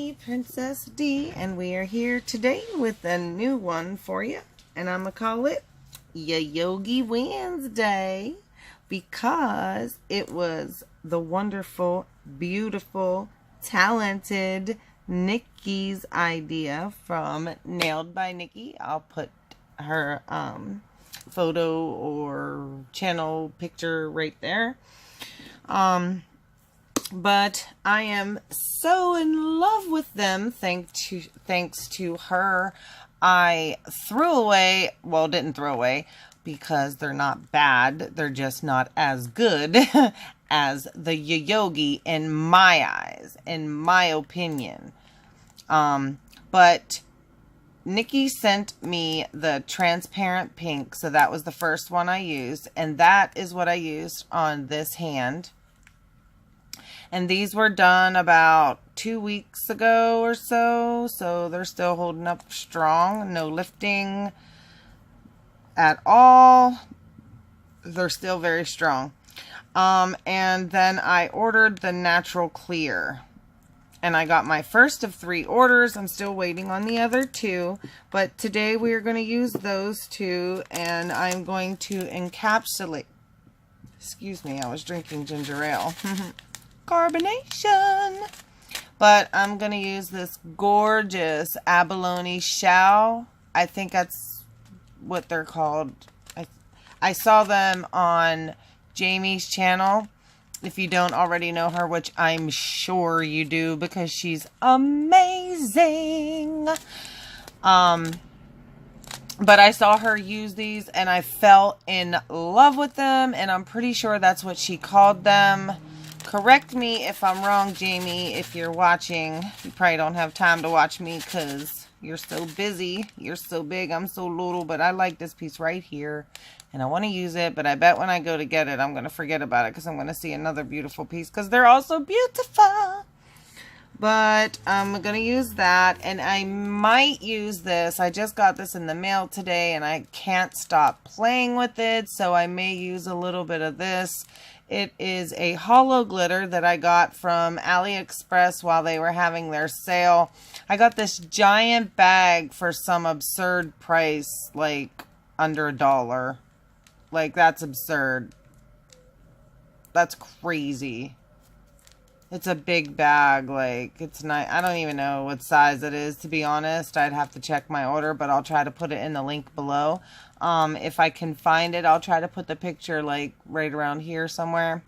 me, Princess D, and we are here today with a new one for you. And I'm going to call it Yayoge Wednesday because it was the wonderful, beautiful, talented Nikki's idea from Nailed by Nikki. I'll put her photo or channel picture right there. But I am so in love with them thanks to her. I threw away, well, didn't throw away because they're not bad. They're just not as good as the Yayoge in my eyes, in my opinion. But Nikki sent me the transparent pink, so that was the first one I used, and that is what I used on this hand. And these were done about 2 weeks ago or so. So they're still holding up strong. No lifting at all. They're still very strong. And then I ordered the natural clear. And I got my first of 3 orders. I'm still waiting on the other 2. But today we are going to use those 2. And I'm going to encapsulate. Excuse me, I was drinking ginger ale. Carbonation. But I'm going to use this gorgeous abalone shell. I think that's what they're called. I saw them on Jamie's channel. If you don't already know her, which I'm sure you do because she's amazing. But I saw her use these and I fell in love with them, and I'm pretty sure that's what she called them. Correct me if I'm wrong, Jamie, if you're watching. You probably don't have time to watch me because you're so busy. You're so big, I'm so little, but I like this piece right here. And I want to use it, but I bet when I go to get it, I'm going to forget about it because I'm going to see another beautiful piece because they're all so beautiful. But I'm going to use that, and I might use this. I just got this in the mail today, and I can't stop playing with it, so I may use a little bit of this. It is a hollow glitter that I got from AliExpress while they were having their sale. I got this giant bag for some absurd price, like under $1. Like, that's absurd. That's crazy. It's a big bag. Like, it's not, I don't even know what size it is, to be honest. I'd have to check my order, but I'll try to put it in the link below. If I can find it, I'll try to put the picture like right around here somewhere.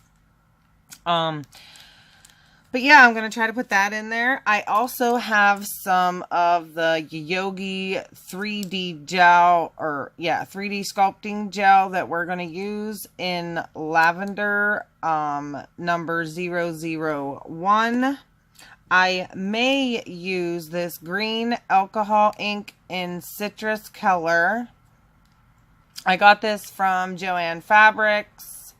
But yeah, I'm going to try to put that in there. I also have some of the Yayoge 3D gel, or yeah, 3D sculpting gel that we're going to use in lavender, number 001. I may use this green alcohol ink in citrus color. I got this from Joann Fabrics,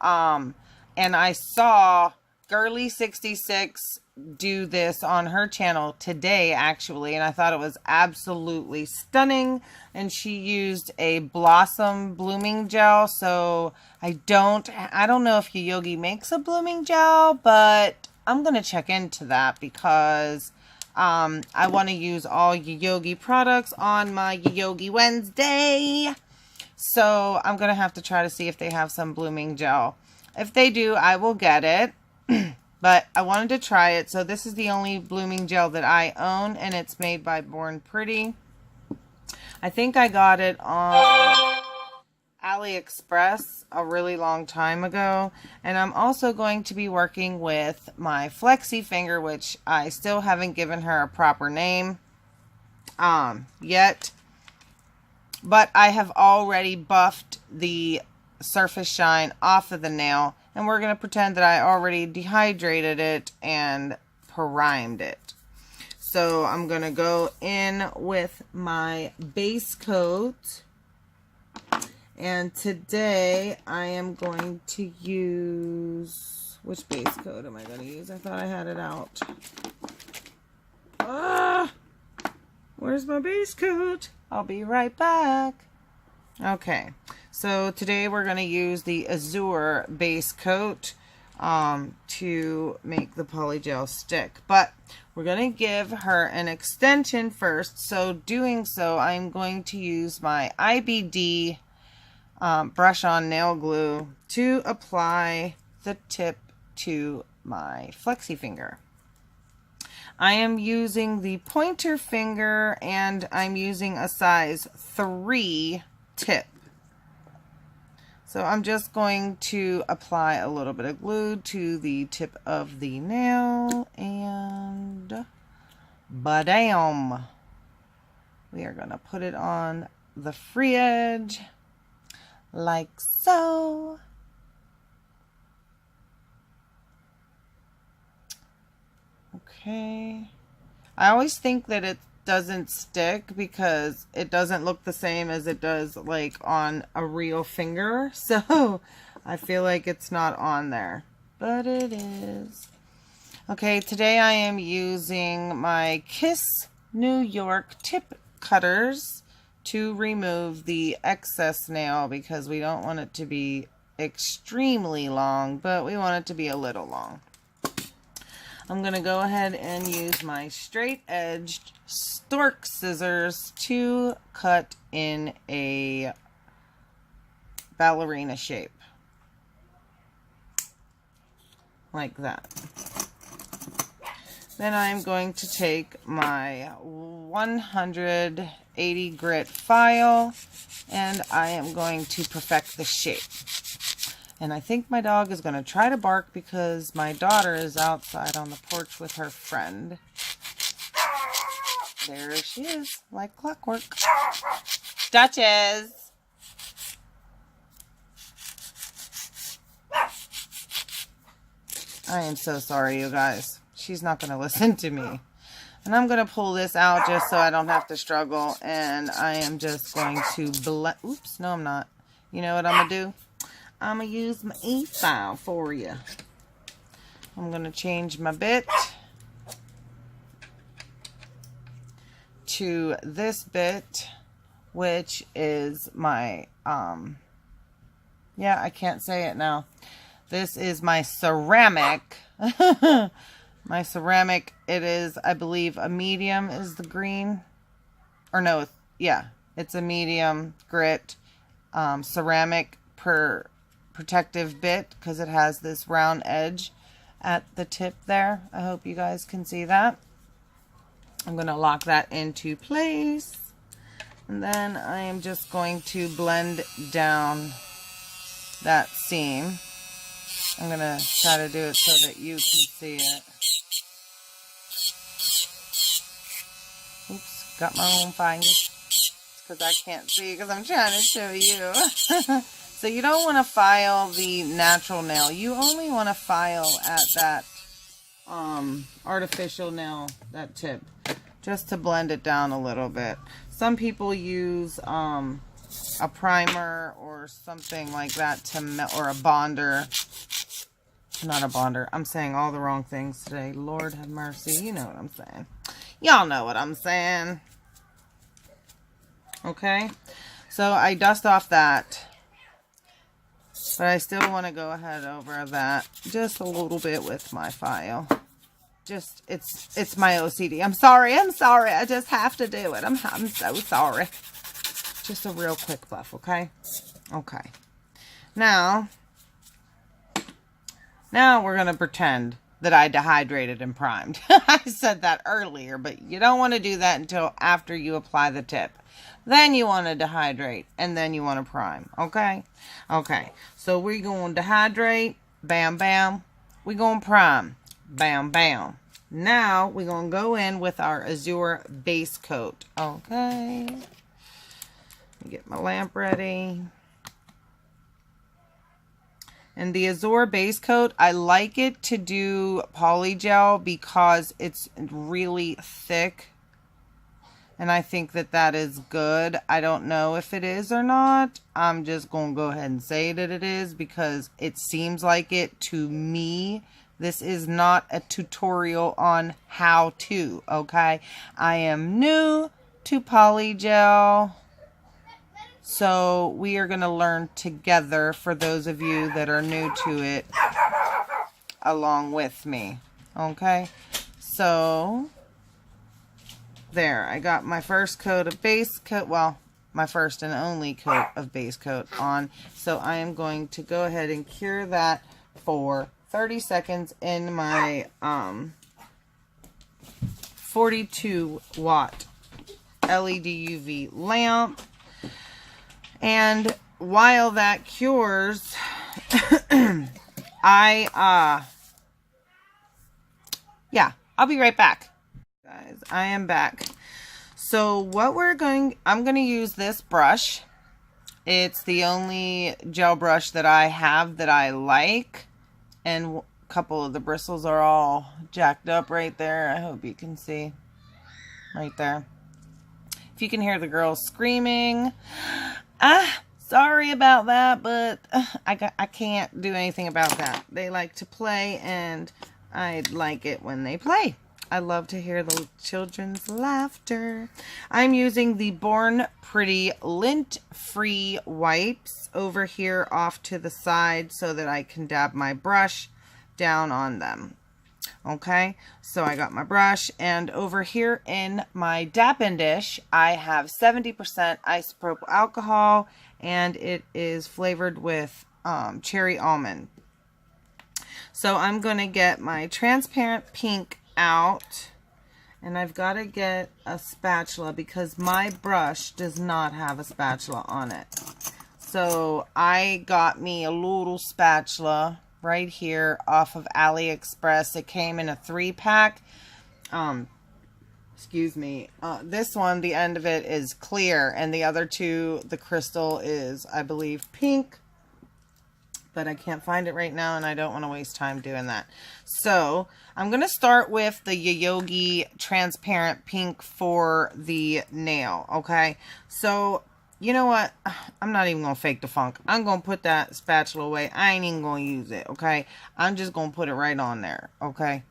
and I saw Girly66 do this on her channel today, actually, and I thought it was absolutely stunning. And she used a blossom blooming gel, so I don't know if Yayoge makes a blooming gel, but I'm gonna check into that because I want to use all Yayoge products on my Yayoge Wednesday. So I'm going to have to try to see if they have some blooming gel. If they do, I will get it. But I wanted to try it. So this is the only blooming gel that I own, and it's made by Born Pretty. I think I got it on AliExpress a really long time ago. And I'm also going to be working with my Flexi Finger, which I still haven't given her a proper name yet. But I have already buffed the surface shine off of the nail. And we're going to pretend that I already dehydrated it and primed it. So I'm going to go in with my base coat. And today I am going to use... Which base coat am I going to use? I thought I had it out. Ah! Where's my base coat? I'll be right back. Okay, so today we're going to use the Azure base coat to make the polygel stick. But We're going to give her an extension first. So doing so, I'm going to use my IBD brush on nail glue to apply the tip to my flexi finger. I am using the pointer finger and I'm using a size 3 tip. So I'm just going to apply a little bit of glue to the tip of the nail and badam. We are going to put it on the free edge like so. Okay. I always think that it doesn't stick because it doesn't look the same as it does like on a real finger. So I feel like it's not on there, but it is. Okay, today I am using my Kiss New York tip cutters to remove the excess nail because we don't want it to be extremely long, but we want it to be a little long. I'm going to go ahead and use my straight edged stork scissors to cut in a ballerina shape. Like that. Then I'm going to take my 180 grit file and I am going to perfect the shape. And I think my dog is going to try to bark because my daughter is outside on the porch with her friend. There she is, like clockwork. Duchess! I am so sorry, you guys. She's not going to listen to me. And I'm going to pull this out just so I don't have to struggle. And I am just going to blend. Oops, no I'm not. You know what I'm going to do? I'm going to use my E-file for you. I'm going to change my bit to this bit, which is my, yeah, I can't say it now. This is my ceramic. My ceramic, it is, I believe, a medium is the green. Or no, yeah, it's a medium grit ceramic protective bit because it has this round edge at the tip there. I hope you guys can see that. I'm going to lock that into place. And then I am just going to blend down that seam. I'm going to try to do it so that you can see it. Oops, got my own fingers. Because I can't see because I'm trying to show you. So you don't want to file the natural nail. You only want to file at that artificial nail, that tip, just to blend it down a little bit. Some people use a primer or something like that to melt, or a bonder. Not a bonder. I'm saying all the wrong things today. Lord have mercy. You know what I'm saying. Y'all know what I'm saying. Okay. So I dust off that. But I still want to go ahead over that just a little bit with my file. Just, it's my OCD. I'm sorry. I just have to do it. I'm so sorry. Just a real quick buff, okay? Okay. Now we're going to pretend that I dehydrated and primed. I said that earlier, but you don't want to do that until after you apply the tip. Then you want to dehydrate, and then you want to prime, okay? Okay, so we're going to dehydrate, bam, bam. We're going to prime, bam, bam. Now, we're going to go in with our Azure base coat, okay? Let me get my lamp ready. And the Azure base coat, I like it to do polygel because it's really thick. And I think that that is good. I don't know if it is or not. I'm just going to go ahead and say that it is because it seems like it to me. This is not a tutorial on how to, okay? I am new to polygel. So we are going to learn together for those of you that are new to it along with me, okay? So there, I got my first coat of base coat, well, my first and only coat of base coat on. So I am going to go ahead and cure that for 30 seconds in my 42 watt LED UV lamp. And while that cures, yeah, I'll be right back. Guys, I am back. So what I'm going to use this brush. It's the only gel brush that I have that I like. And a couple of the bristles are all jacked up right there. I hope you can see right there. If you can hear the girls screaming, sorry about that, but I can't do anything about that. They like to play, and I like it when they play. I love to hear the children's laughter. I'm using the Born Pretty lint-free wipes over here off to the side so that I can dab my brush down on them. Okay, so I got my brush, and over here in my dapping dish, I have 70% isopropyl alcohol, and it is flavored with cherry almond. So I'm going to get my transparent pink out, and I've got to get a spatula because my brush does not have a spatula on it. So I got me a little spatula right here off of AliExpress. It came in a 3-pack. Excuse me. This one, the end of it is clear, and the other two, the crystal is, I believe, pink. But I can't find it right now, and I don't want to waste time doing that. So I'm going to start with the Yayoge transparent pink for the nail. Okay, so you know what? I'm not even going to fake the funk. I'm going to put that spatula away. I ain't even going to use it. Okay, I'm just going to put it right on there. Okay,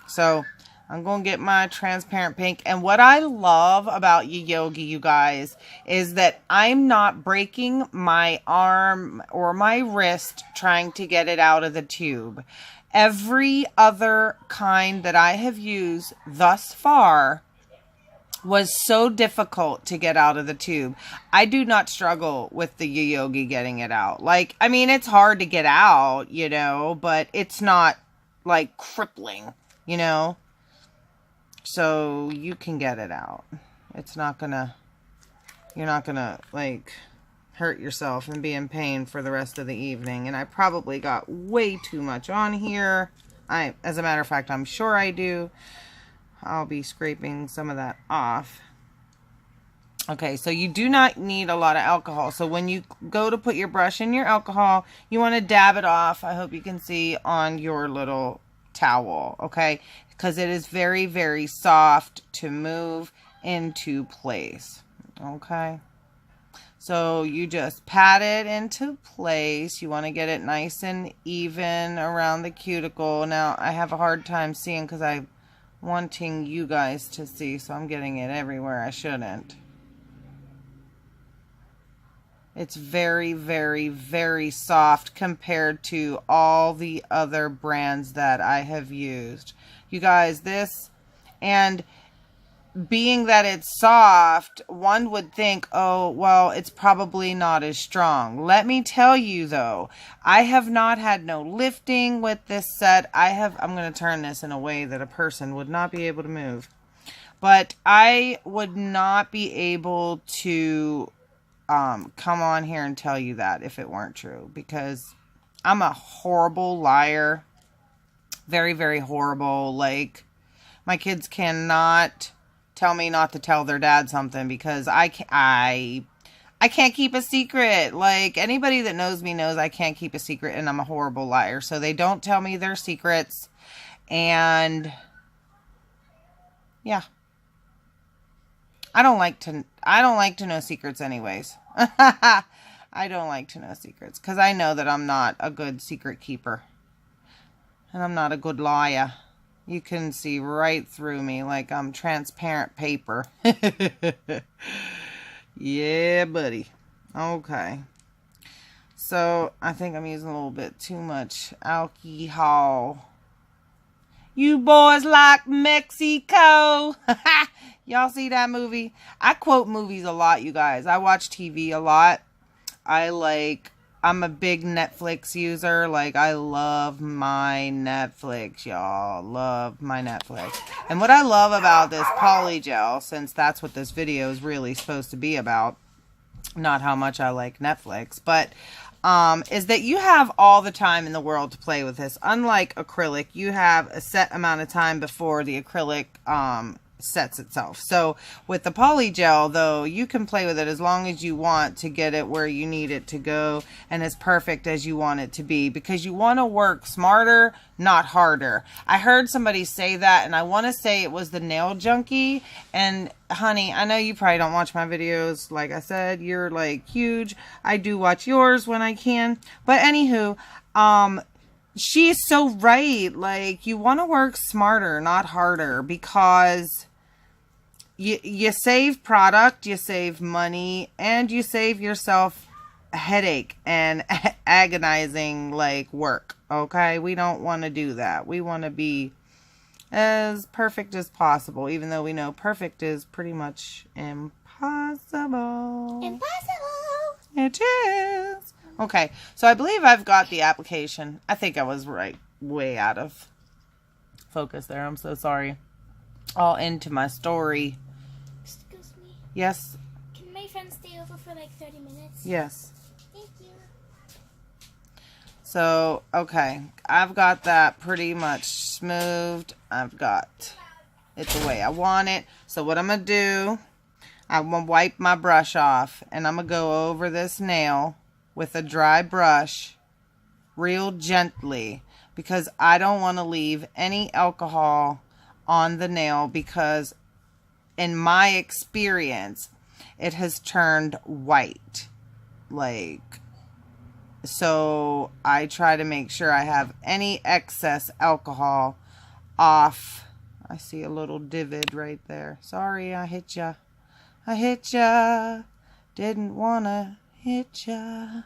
so I'm going to get my transparent pink. And what I love about Yayoge, you guys, is that I'm not breaking my arm or my wrist trying to get it out of the tube. Every other kind that I have used thus far was so difficult to get out of the tube. I do not struggle with the Yayoge getting it out. Like, I mean, it's hard to get out, you know, but it's not like crippling, you know. So you can get it out. It's not gonna, you're not gonna like hurt yourself and be in pain for the rest of the evening. And I probably got way too much on here. As a matter of fact, I'm sure I do. I'll be scraping some of that off. Okay, so you do not need a lot of alcohol. So when you go to put your brush in your alcohol, you want to dab it off. I hope you can see on your little towel, okay? Because it is very, very soft to move into place, okay? So you just pat it into place. You want to get it nice and even around the cuticle. Now, I have a hard time seeing because I'm wanting you guys to see, so I'm getting it everywhere I shouldn't. It's very, very, very soft compared to all the other brands that I have used. You guys, this, and being that it's soft, one would think, oh, well, it's probably not as strong. Let me tell you, though, I have not had no lifting with this set. I'm going to turn this in a way that a person would not be able to move. But I would not be able to come on here and tell you that if it weren't true, because I'm a horrible liar. Very, very horrible. Like, my kids cannot tell me not to tell their dad something because I can't keep a secret. Like, anybody that knows me knows I can't keep a secret, and I'm a horrible liar. So they don't tell me their secrets. And yeah. I don't like to know secrets anyways. I don't like to know secrets because I know that I'm not a good secret keeper. And I'm not a good liar. You can see right through me like I'm transparent paper. Yeah, buddy. Okay. So, I think I'm using a little bit too much alcohol. You boys like Mexico. Y'all see that movie? I quote movies a lot, you guys. I watch TV a lot. I'm a big Netflix user. Like, I love my Netflix, y'all. Love my Netflix. And what I love about this polygel, since that's what this video is really supposed to be about, not how much I like Netflix, but is that you have all the time in the world to play with this. Unlike acrylic, you have a set amount of time before the acrylic sets itself. So with the polygel, though, you can play with it as long as you want to get it where you need it to go and as perfect as you want it to be, because you want to work smarter, not harder. I heard somebody say that, and I want to say it was the Nail Junkie. And honey, I know you probably don't watch my videos. Like I said, you're like huge. I do watch yours when I can. But anywho, she's so right. Like, you want to work smarter, not harder, because you save product, you save money, and you save yourself a headache and agonizing like work. Okay, we don't want to do that. We want to be as perfect as possible, even though we know perfect is pretty much impossible. Impossible. It is. Okay, so I believe I've got the application. I think I was way out of focus there. I'm so sorry. All into my story. Excuse me. Yes. Can my friend stay over for like 30 minutes? Yes. Thank you. So, okay. I've got that pretty much smoothed. I've got it the way I want it. So what I'm going to do, I'm going to wipe my brush off, and I'm going to go over this nail with a dry brush real gently, because I don't want to leave any alcohol on the nail, because in my experience it has turned white. Like, so I try to make sure I have any excess alcohol off. I see a little divot right there. Sorry, I hit ya. I hit ya. Didn't wanna hit ya.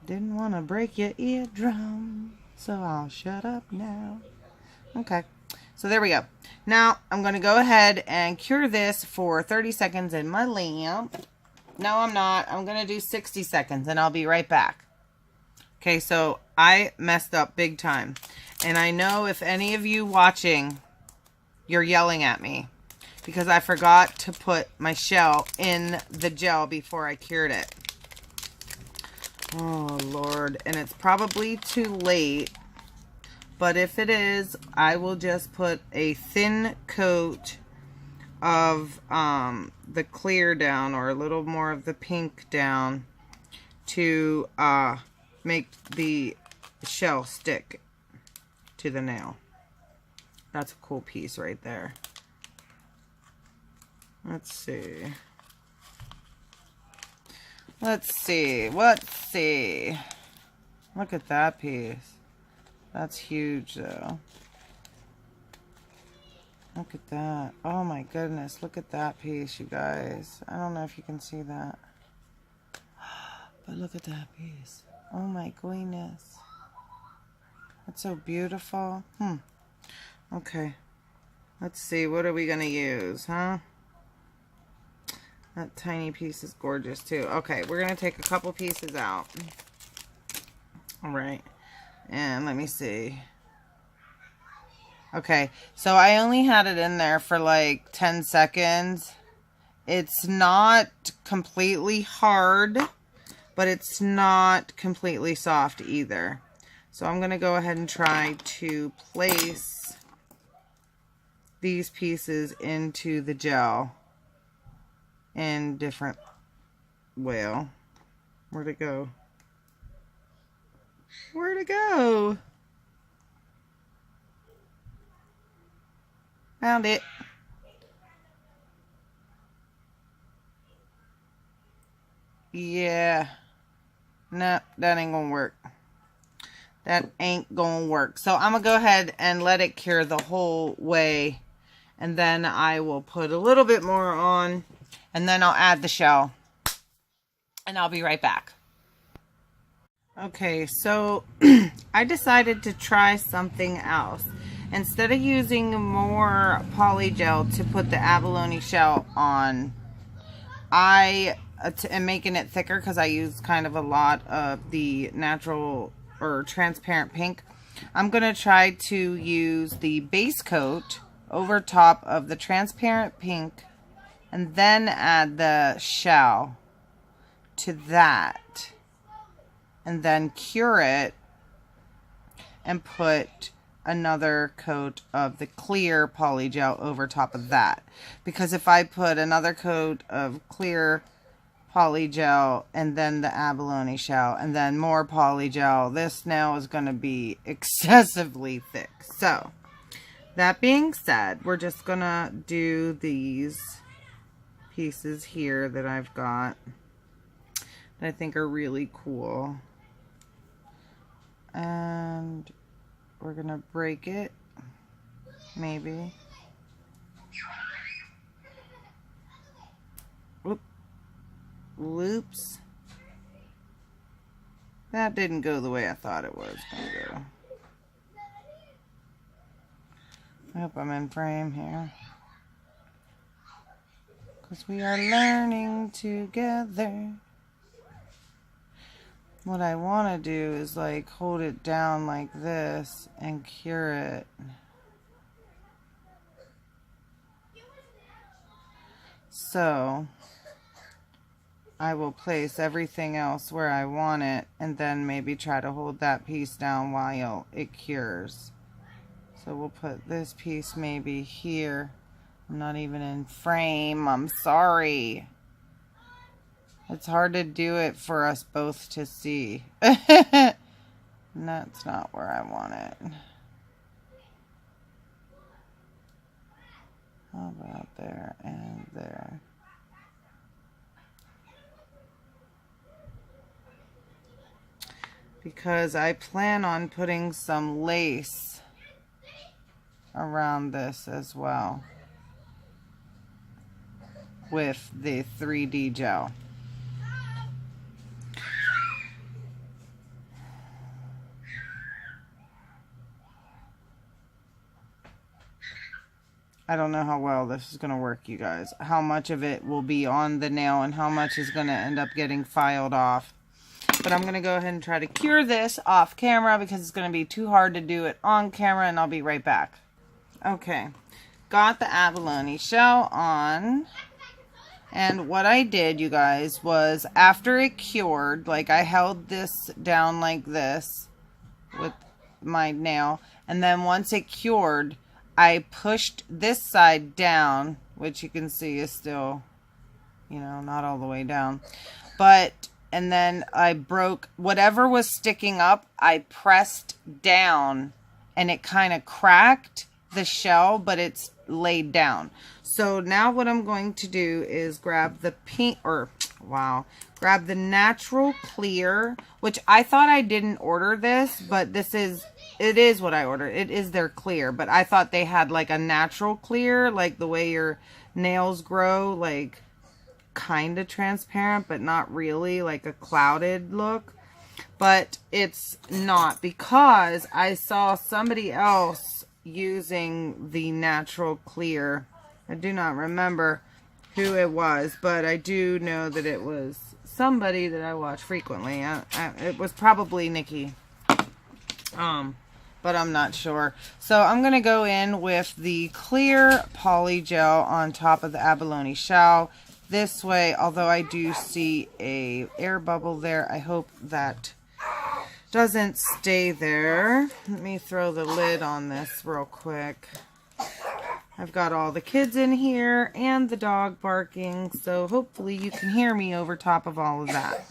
Didn't want to break your eardrum, so I'll shut up now. Okay, so there we go. Now I'm going to go ahead and cure this for 30 seconds in my lamp. No, I'm not. I'm going to do 60 seconds, and I'll be right back. Okay, so I messed up big time. And I know if any of you watching, you're yelling at me, because I forgot to put my shell in the gel before I cured it. Oh, Lord. And it's probably too late. But if it is, I will just put a thin coat of the clear down, or a little more of the pink down, to make the shell stick to the nail. That's a cool piece right there. Let's see. Let's see. Look at that piece. That's huge, though. Look at that. Oh, my goodness. Look at that piece, you guys. I don't know if you can see that. But look at that piece. Oh, my goodness. That's so beautiful. Okay. Let's see. What are we going to use, huh? That tiny piece is gorgeous, too. Okay, we're going to take a couple pieces out. All right. And let me see. Okay, so I only had it in there for like 10 seconds. It's not completely hard, but it's not completely soft either. So I'm going to go ahead and try to place these pieces into the gel in different, well, where'd it go? Where'd it go? Found it. Yeah. No, that ain't gonna work. That ain't gonna work. So I'm gonna go ahead and let it cure the whole way. And then I will put a little bit more on. And then I'll add the shell. And I'll be right back. Okay, so I decided to try something else. Instead of using more poly gel to put the abalone shell on, I am making it thicker because I use kind of a lot of the natural or transparent pink. I'm going to try to use the base coat over top of the transparent pink and then add the shell to that. And then cure it and put another coat of the clear poly gel over top of that. Because if I put another coat of clear poly gel and then the abalone shell and then more poly gel, this nail is going to be excessively thick. So, that being said, we're just going to do these pieces here that I've got that I think are really cool. And we're gonna break it, maybe. Whoop. Loops. That didn't go the way I thought it was gonna go. I hope I'm in frame here, because we are learning together. What I want to do is like hold it down like this and cure it. So I will place everything else where I want it and then maybe try to hold that piece down while it cures. So we'll put this piece maybe here. I'm not even in frame. I'm sorry. It's hard to do it for us both to see. And that's not where I want it. How about there and there? Because I plan on putting some lace around this as well with the 3D gel. I don't know how well this is going to work, you guys. How much of it will be on the nail and how much is going to end up getting filed off. But I'm going to go ahead and try to cure this off camera because it's going to be too hard to do it on camera, and I'll be right back. Okay, got the abalone shell on. And what I did, you guys, was after it cured, like I held this down like this with my nail. And then once it cured, I pushed this side down, which you can see is still, you know, not all the way down. And then I broke whatever was sticking up, I pressed down and it kind of cracked the shell, but it's laid down. So now what I'm going to do is grab the grab the natural clear, which I thought I didn't order this, but it is what I ordered. It is their clear, but I thought they had like a natural clear, like the way your nails grow, like kind of transparent, but not really, like a clouded look. But it's not, because I saw somebody else using the natural clear. I do not remember who it was, but I do know that it was somebody that I watch frequently. It was probably Nikki. But I'm not sure. So I'm going to go in with the clear poly gel on top of the abalone shell. This way, although I do see a air bubble there, I hope that doesn't stay there. Let me throw the lid on this real quick. I've got all the kids in here and the dog barking, so hopefully you can hear me over top of all of that.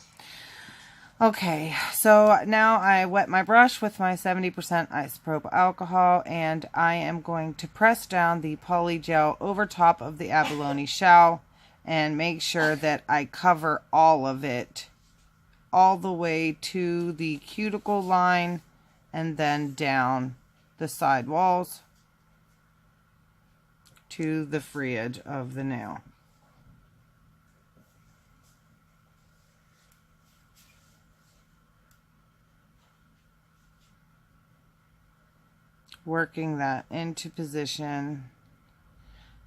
Okay, so now I wet my brush with my 70% isopropyl alcohol, and I am going to press down the poly gel over top of the abalone shell and make sure that I cover all of it all the way to the cuticle line and then down the side walls to the free edge of the nail. working that into position,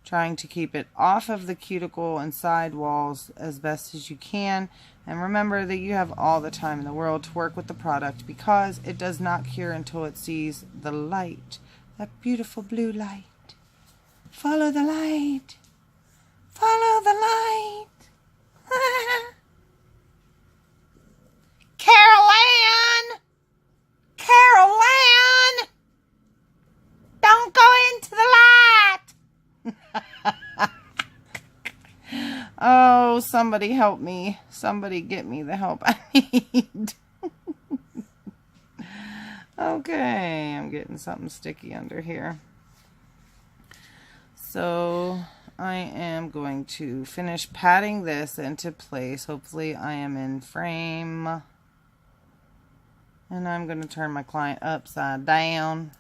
trying to keep it off of the cuticle and side walls as best as you can. And remember that you have all the time in the world to work with the product, because it does not cure until it sees the light, that beautiful blue light. Follow the light. Follow the light. Carol Ann! Carol Ann! Don't go into the light! Oh, somebody help me. Somebody get me the help I need. Okay, I'm getting something sticky under here. So I am going to finish patting this into place. Hopefully I am in frame. And I'm going to turn my client upside down.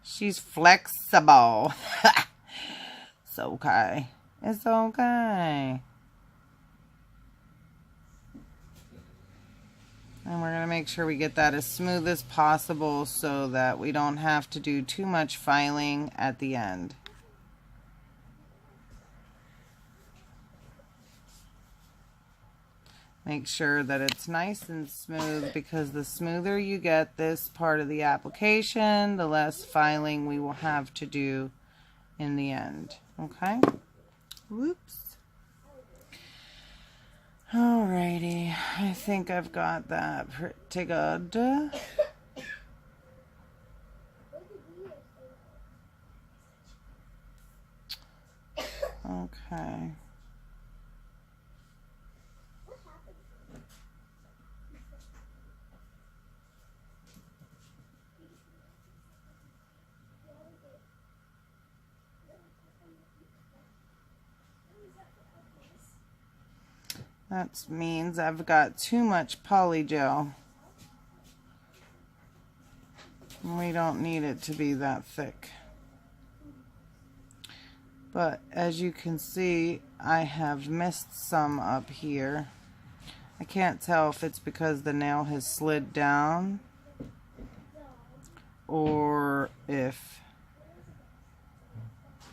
She's flexible. It's okay. It's okay. And we're going to make sure we get that as smooth as possible so that we don't have to do too much filing at the end. Make sure that it's nice and smooth, because the smoother you get this part of the application, the less filing we will have to do in the end. Okay? Whoops. Alrighty. I think I've got that pretty good. Okay. That means I've got too much polygel. We don't need it to be that thick. But as you can see, I have missed some up here. I can't tell if it's because the nail has slid down or if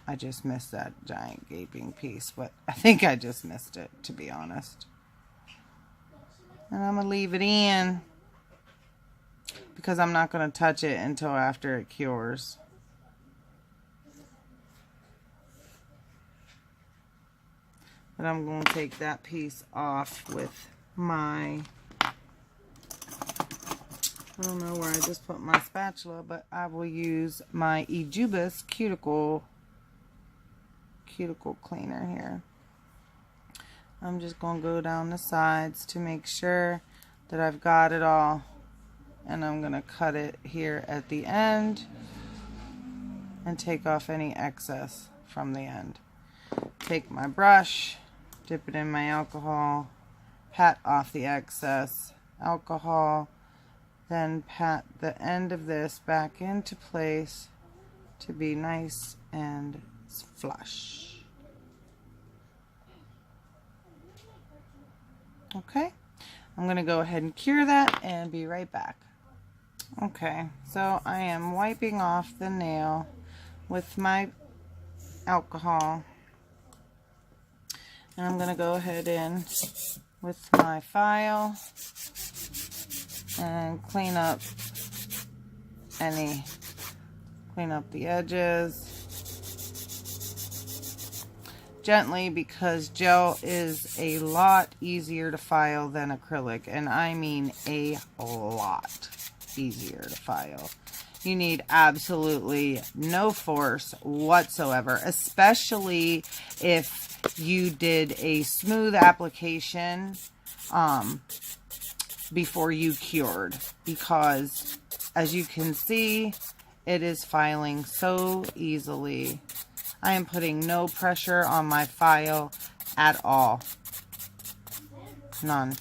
I just missed that giant gaping piece. But I think I just missed it, to be honest. And I'm going to leave it in because I'm not going to touch it until after it cures. But I'm going to take that piece off with my, I don't know where I just put my spatula, but I will use my Ejubis cuticle cleaner here. I'm just going to go down the sides to make sure that I've got it all. And I'm going to cut it here at the end and take off any excess from the end. Take my brush, dip it in my alcohol, pat off the excess alcohol, then pat the end of this back into place to be nice and flush. Okay, I'm going to go ahead and cure that and be right back. Okay, so I am wiping off the nail with my alcohol. And I'm going to go ahead in with my file and clean up the edges gently, because gel is a lot easier to file than acrylic, and I mean a lot easier to file. You need absolutely no force whatsoever, especially if you did a smooth application before you cured, because as you can see, it is filing so easily. I am putting no pressure on my file at all. None.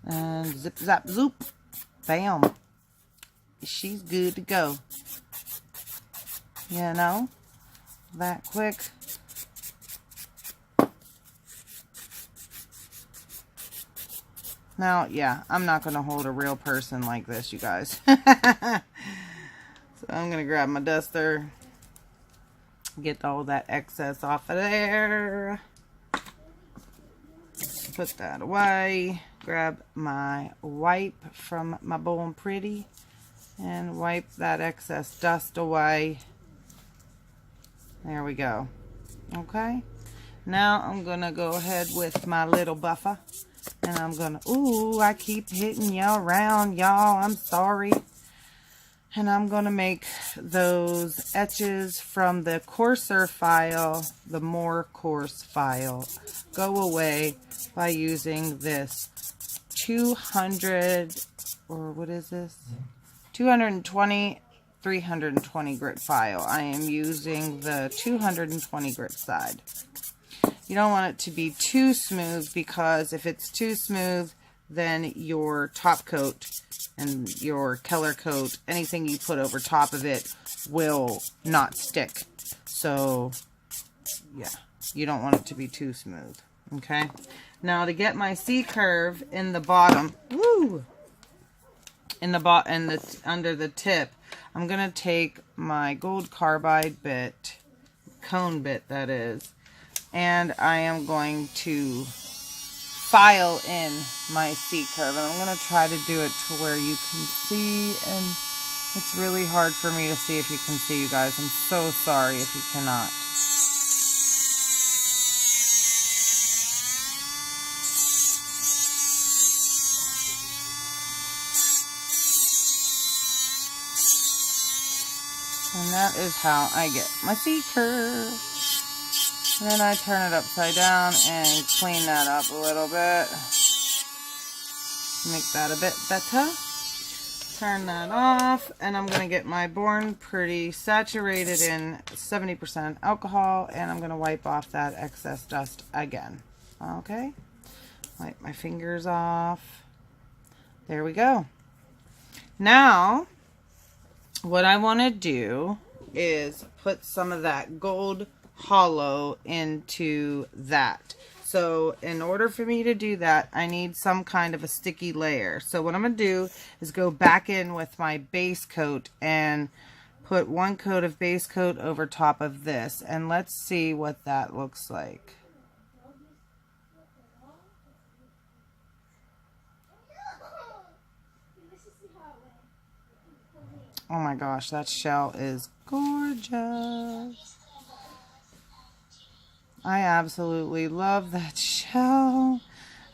And zip, zap, zoop. Bam. She's good to go. You know? That quick. Now, yeah, I'm not going to hold a real person like this, you guys. So I'm going to grab my duster, get all that excess off of there, put that away, grab my wipe from my Bold and Pretty, and wipe that excess dust away. There we go. Okay. Now I'm going to go ahead with my little buffer, and I'm going to, ooh, I keep hitting y'all around, y'all. I'm sorry. And I'm going to make those etches from the coarser file, the more coarse file, go away by using this 200, or what is this? 220, 320 grit file. I am using the 220 grit side. You don't want it to be too smooth, because if it's too smooth, then your top coat and your color coat, anything you put over top of it, will not stick. So, yeah, you don't want it to be too smooth. Okay. Now to get my C curve in the bottom, woo, under the tip, I'm gonna take my gold carbide bit, cone bit that is, and I am going to file in my C curve, and I'm going to try to do it to where you can see, and it's really hard for me to see if you can see, you guys. I'm so sorry if you cannot. And that is how I get my C curve. And then I turn it upside down and clean that up a little bit. Make that a bit better. Turn that off, and I'm going to get my Born Pretty saturated in 70% alcohol, and I'm going to wipe off that excess dust again. Okay? Wipe my fingers off. There we go. Now, what I want to do is put some of that gold hollow into that. So in order for me to do that, I need some kind of a sticky layer. So what I'm going to do is go back in with my base coat and put one coat of base coat over top of this, and let's see what that looks like. Oh my gosh, that shell is gorgeous. I absolutely love that shell.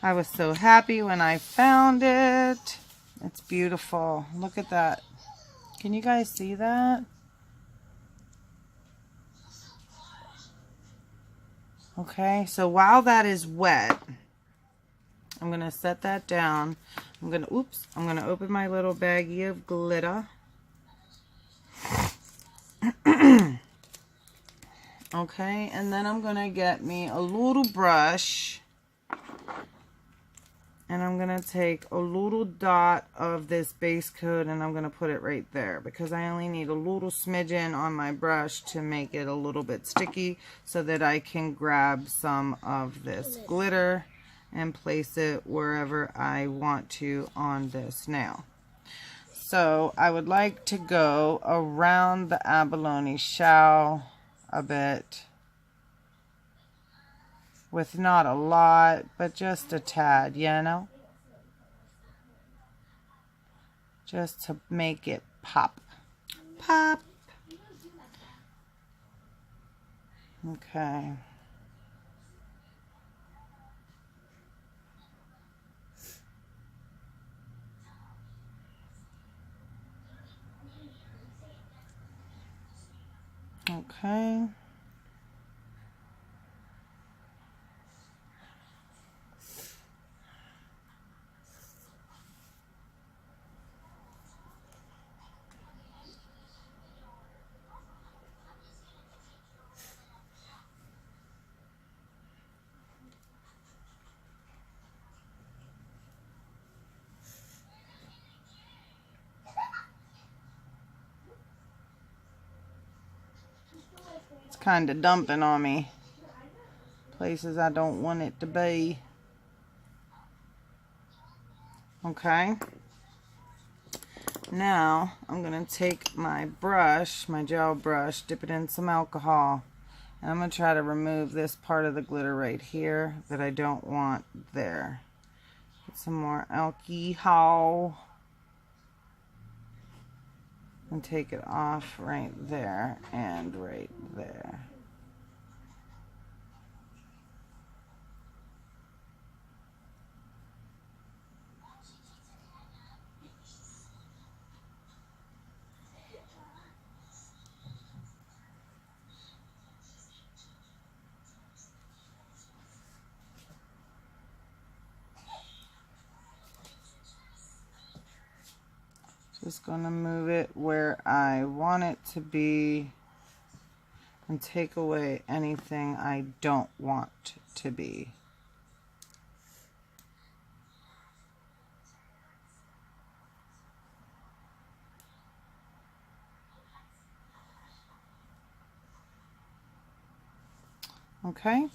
I was so happy when I found it. It's beautiful. Look at that. Can you guys see that? Okay, so while that is wet, I'm going to set that down. I'm going to open my little baggie of glitter. Okay, and then I'm going to get me a little brush, and I'm going to take a little dot of this base coat, and I'm going to put it right there, because I only need a little smidgen on my brush to make it a little bit sticky, so that I can grab some of this glitter and place it wherever I want to on this nail. So I would like to go around the abalone shell a bit, with not a lot, but just a tad, you know, just to make it pop. Pop. Okay. Okay. It's kind of dumping on me. Places I don't want it to be. Okay. Now, I'm going to take my brush, my gel brush, dip it in some alcohol. And I'm going to try to remove this part of the glitter right here that I don't want there. Get some more alcohol. And take it off right there and right there. Just going to move it where I want it to be and take away anything I don't want to be. Okay,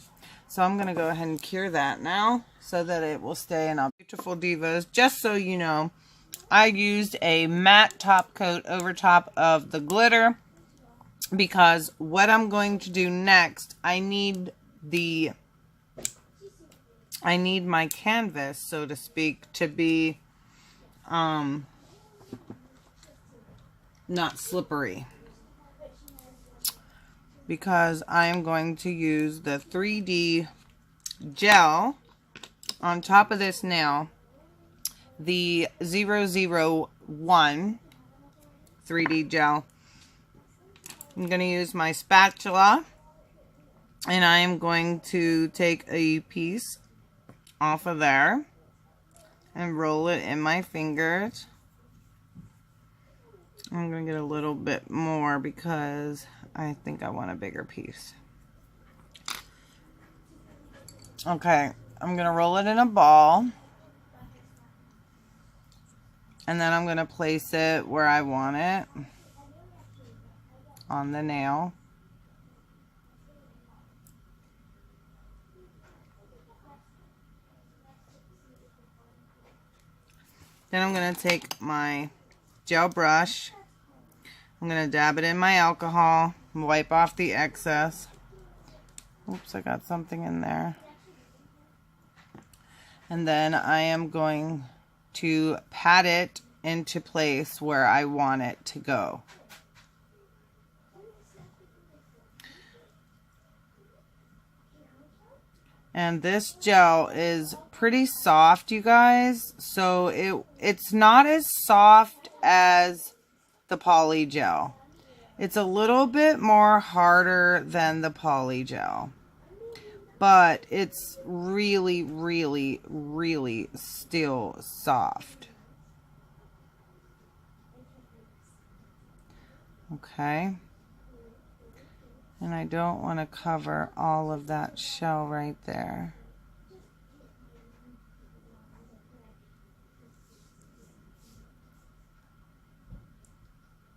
so I'm going to go ahead and cure that now so that it will stay in our beautiful Divas. Just so you know, I used a matte top coat over top of the glitter because what I'm going to do next, I need my canvas, so to speak, to be not slippery, because I am going to use the 3D gel on top of this nail, the 001 3D gel. I'm going to use my spatula, and I am going to take a piece off of there and roll it in my fingers. I'm going to get a little bit more because I think I want a bigger piece. Okay, I'm going to roll it in a ball. And then I'm going to place it where I want it on the nail. Then I'm going to take my gel brush. I'm going to dab it in my alcohol, wipe off the excess. Oops, I got something in there. And then I am going to pat it into place where I want it to go. And this gel is pretty soft, you guys. So it's not as soft as the poly gel. It's a little bit more harder than the poly gel. But it's really, really, really still soft. Okay. And I don't want to cover all of that shell right there.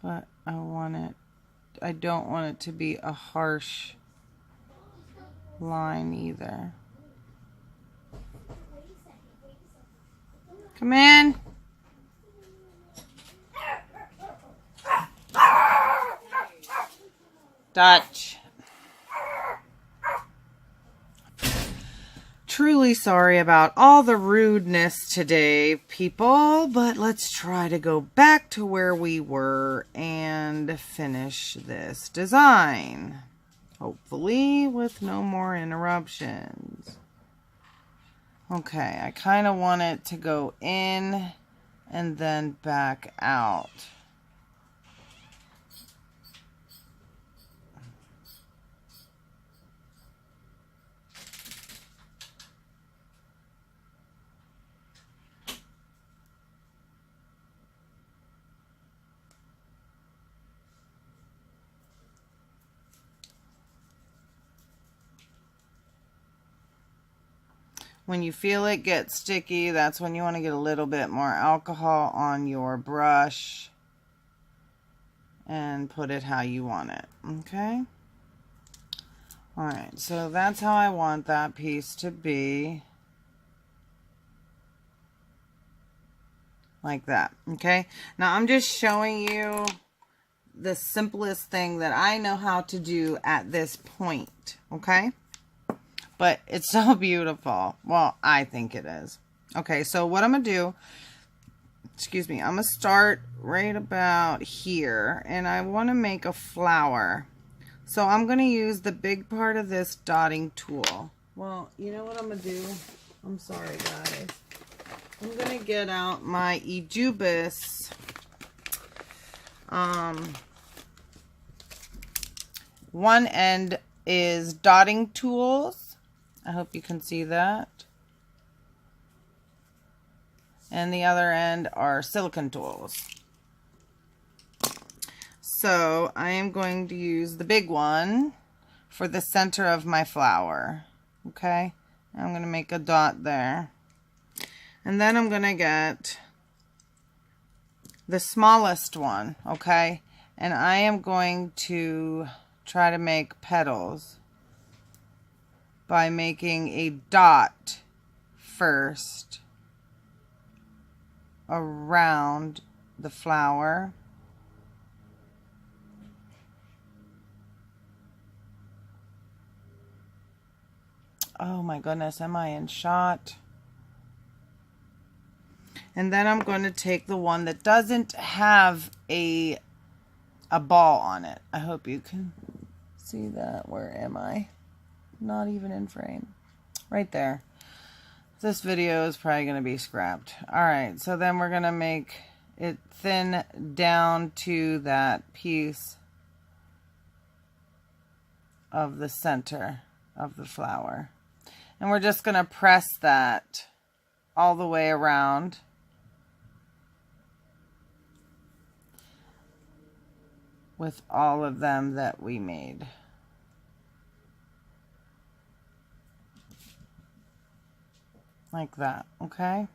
But I don't want it to be a harsh line either. Come in. Dutch. Truly sorry about all the rudeness today, people, but let's try to go back to where we were and finish this design. Hopefully with no more interruptions. Okay, I kind of want it to go in and then back out. When you feel it get sticky, that's when you want to get a little bit more alcohol on your brush and put it how you want it, okay? Alright, so that's how I want that piece to be. like that. Okay, now I'm just showing you the simplest thing that I know how to do at this point. Okay, but it's so beautiful. Well, I think it is. Okay, so what I'm gonna do, excuse me, I'm gonna start right about here, and I want to make a flower. So I'm gonna use the big part of this dotting tool. Well, you know what I'm gonna do? I'm sorry, guys. I'm gonna get out my Ejubis one end is dotting tools. I hope you can see that. And the other end are silicone tools. So I am going to use the big one for the center of my flower. Okay, I'm going to make a dot there. And then I'm going to get the smallest one, okay? And I am going to try to make petals by making a dot first around the flower. Oh my goodness, am I in shot? And then I'm going to take the one that doesn't have a ball on it. I hope you can see that. Where am I? Not even in frame. Right there. This video is probably going to be scrapped. Alright, so then we're going to make it thin down to that piece of the center of the flower. And we're just going to press that all the way around. With all of them that we made. Like that, okay?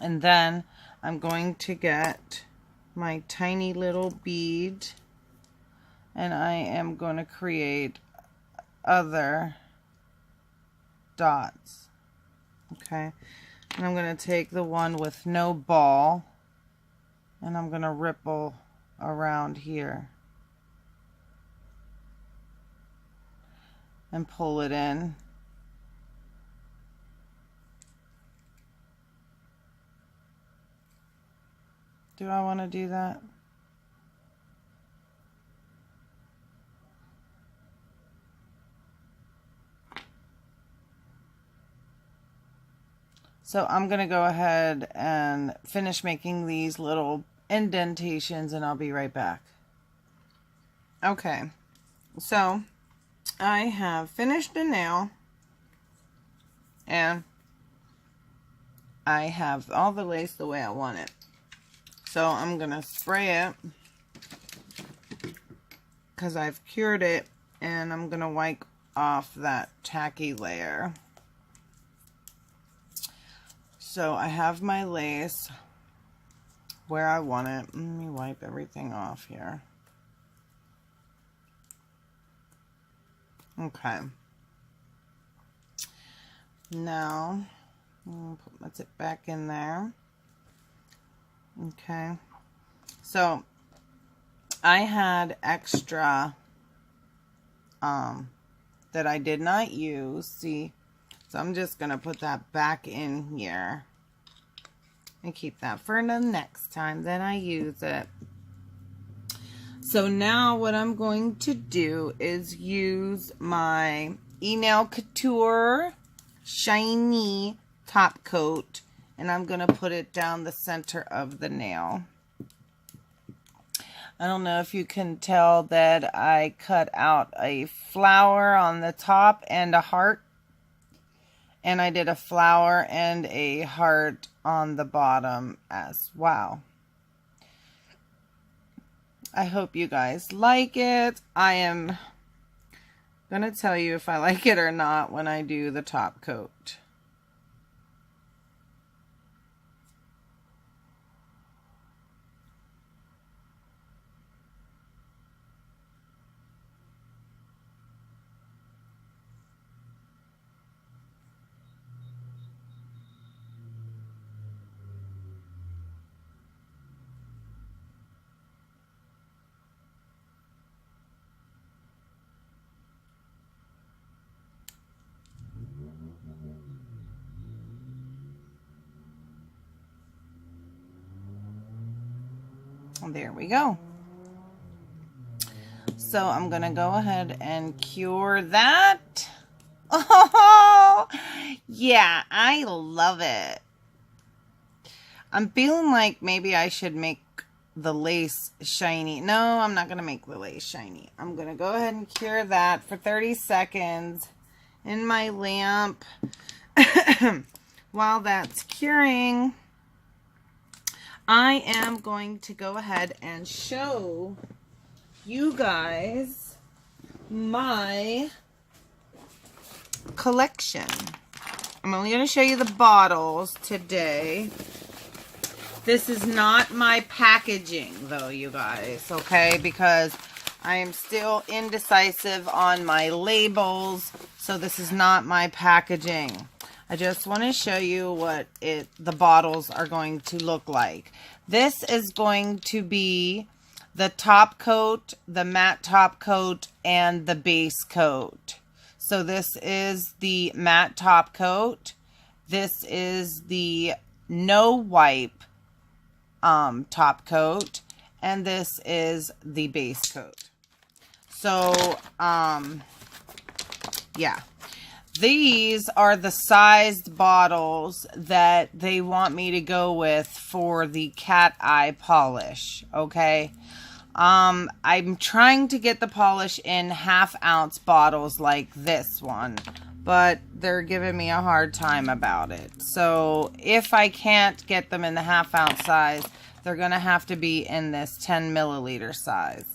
And then I'm going to get my tiny little bead, and I am going to create other dots, okay? And I'm going to take the one with no ball, and I'm going to ripple around here and pull it in. Do I want to do that? So I'm going to go ahead and finish making these little indentations, and I'll be right back. Okay, so I have finished the nail, and I have all the lace the way I want it. So I'm going to spray it because I've cured it, and I'm going to wipe off that tacky layer. So I have my lace where I want it. Let me wipe everything off here. Okay. Now, put it back in there. Okay. So I had extra that I did not use. See? So I'm just going to put that back in here and keep that for the next time that I use it. So now what I'm going to do is use my E-Nail Couture Shiny Top Coat, and I'm going to put it down the center of the nail. I don't know if you can tell that I cut out a flower on the top and a heart. And I did a flower and a heart on the bottom as well. I hope you guys like it. I am going to tell you if I like it or not when I do the top coat. There we go. So I'm going to go ahead and cure that. Oh, yeah, I love it. I'm feeling like maybe I should make the lace shiny. No, I'm not going to make the lace shiny. I'm going to go ahead and cure that for 30 seconds in my lamp. While that's curing, I am going to go ahead and show you guys my collection. I'm only going to show you the bottles today. This is not my packaging, though, you guys, okay? Because I am still indecisive on my labels, so this is not my packaging. I just want to show you what the bottles are going to look like. This is going to be the top coat, the matte top coat, and the base coat. So this is the matte top coat. This is the no wipe top coat, and this is the base coat. So yeah, these are the sized bottles that they want me to go with for the cat eye polish. Okay, I'm trying to get the polish in 1/2 ounce bottles like this one, but they're giving me a hard time about it. So if I can't get them in the 1/2 ounce size, they're going to have to be in this 10 milliliter size.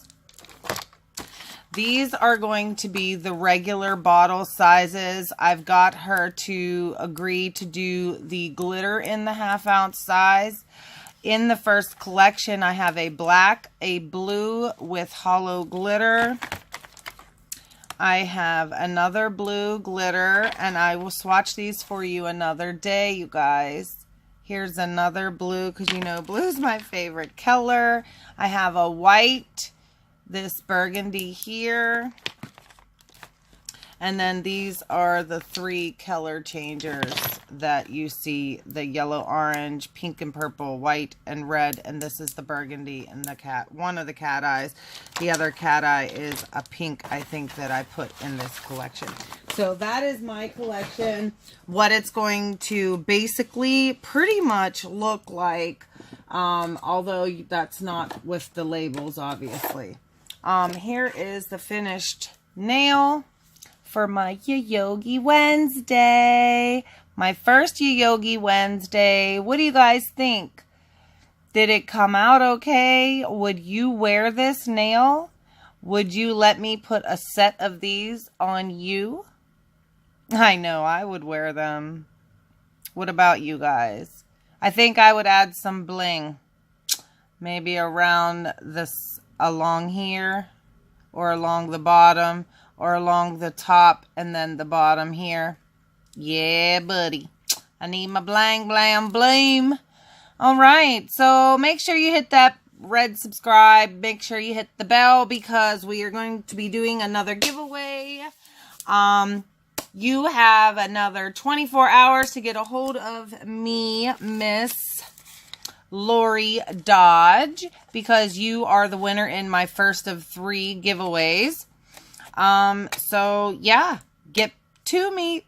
These are going to be the regular bottle sizes. I've got her to agree to do the glitter in the 1/2 ounce size. In the first collection, I have a black, a blue with hollow glitter. I have another blue glitter, and I will swatch these for you another day, you guys. Here's another blue, because you know blue is my favorite color. I have a white, this burgundy here. And then these are the 3 color changers that you see, the yellow, orange, pink and purple, white and red. And this is the burgundy and the one of the cat eyes. The other cat eye is a pink, I think, that I put in this collection. So that is my collection. What it's going to basically pretty much look like, although that's not with the labels, obviously. Here is the finished nail for my Yayoge Wednesday. My first Yayoge Wednesday. What do you guys think? Did it come out okay? Would you wear this nail? Would you let me put a set of these on you? I know, I would wear them. What about you guys? I think I would add some bling. Maybe around this, along here, or along the bottom, or along the top and then the bottom here. Yeah, buddy. I need my blang, blam, blame. All right, so make sure you hit that red subscribe. Make sure you hit the bell because we are going to be doing another giveaway. You have another 24 hours to get a hold of me, Miss Lori Dodge, because you are the winner in my first of 3 giveaways. So yeah, get to me,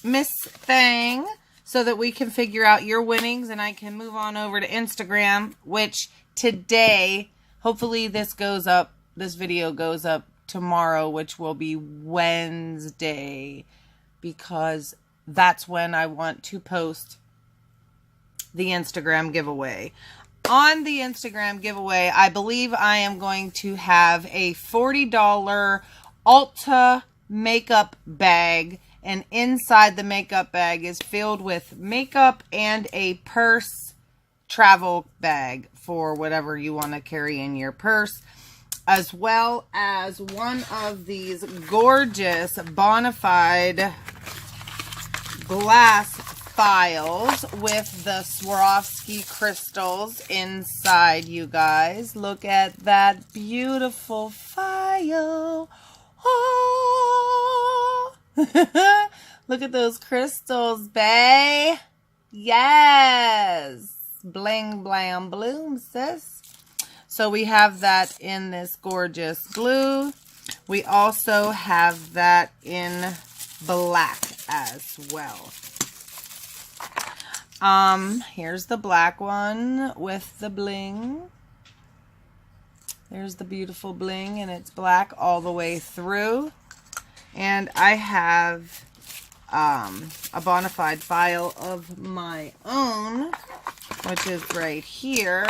Miss Thang, so that we can figure out your winnings and I can move on over to Instagram, which today, hopefully this video goes up tomorrow, which will be Wednesday, because that's when I want to post the Instagram giveaway. On the Instagram giveaway, I believe I am going to have a $40 Ulta makeup bag, and inside the makeup bag is filled with makeup and a purse, travel bag for whatever you want to carry in your purse, as well as one of these gorgeous bonafide glass files with the Swarovski crystals inside, you guys. Look at that beautiful file. Oh. Look at those crystals, bae. Yes. Bling, blam, bloom, sis. So we have that in this gorgeous blue. We also have that in black as well. Here's the black one with the bling. There's the beautiful bling, and it's black all the way through. And I have a bona fide file of my own, which is right here.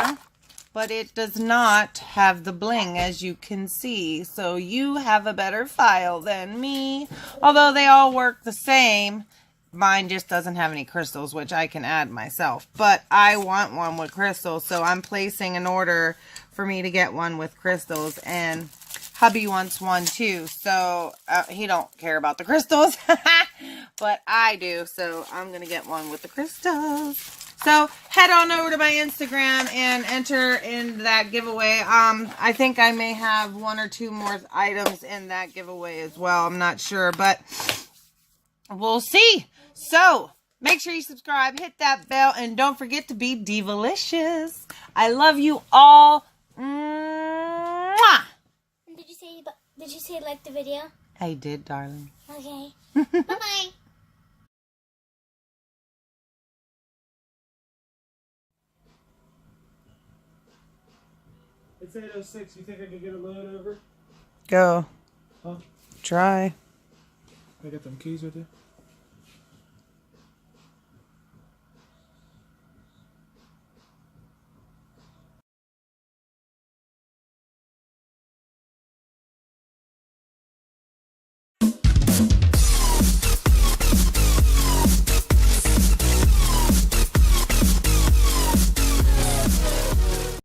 But it does not have the bling, as you can see. So you have a better file than me. Although they all work the same. Mine just doesn't have any crystals, which I can add myself. But I want one with crystals, so I'm placing an order for me to get one with crystals. And hubby wants one too, so he don't care about the crystals. But I do, so I'm going to get one with the crystals. So head on over to my Instagram and enter in that giveaway. I think I may have 1 or 2 more items in that giveaway as well. I'm not sure, but we'll see. So make sure you subscribe, hit that bell, and don't forget to be divalicious. I love you all. Mwah! Did you say you liked the video? I did, darling. Okay. Bye-bye. It's 8:06. You think I could get a load over? Go. Huh? Try. I got them keys with you?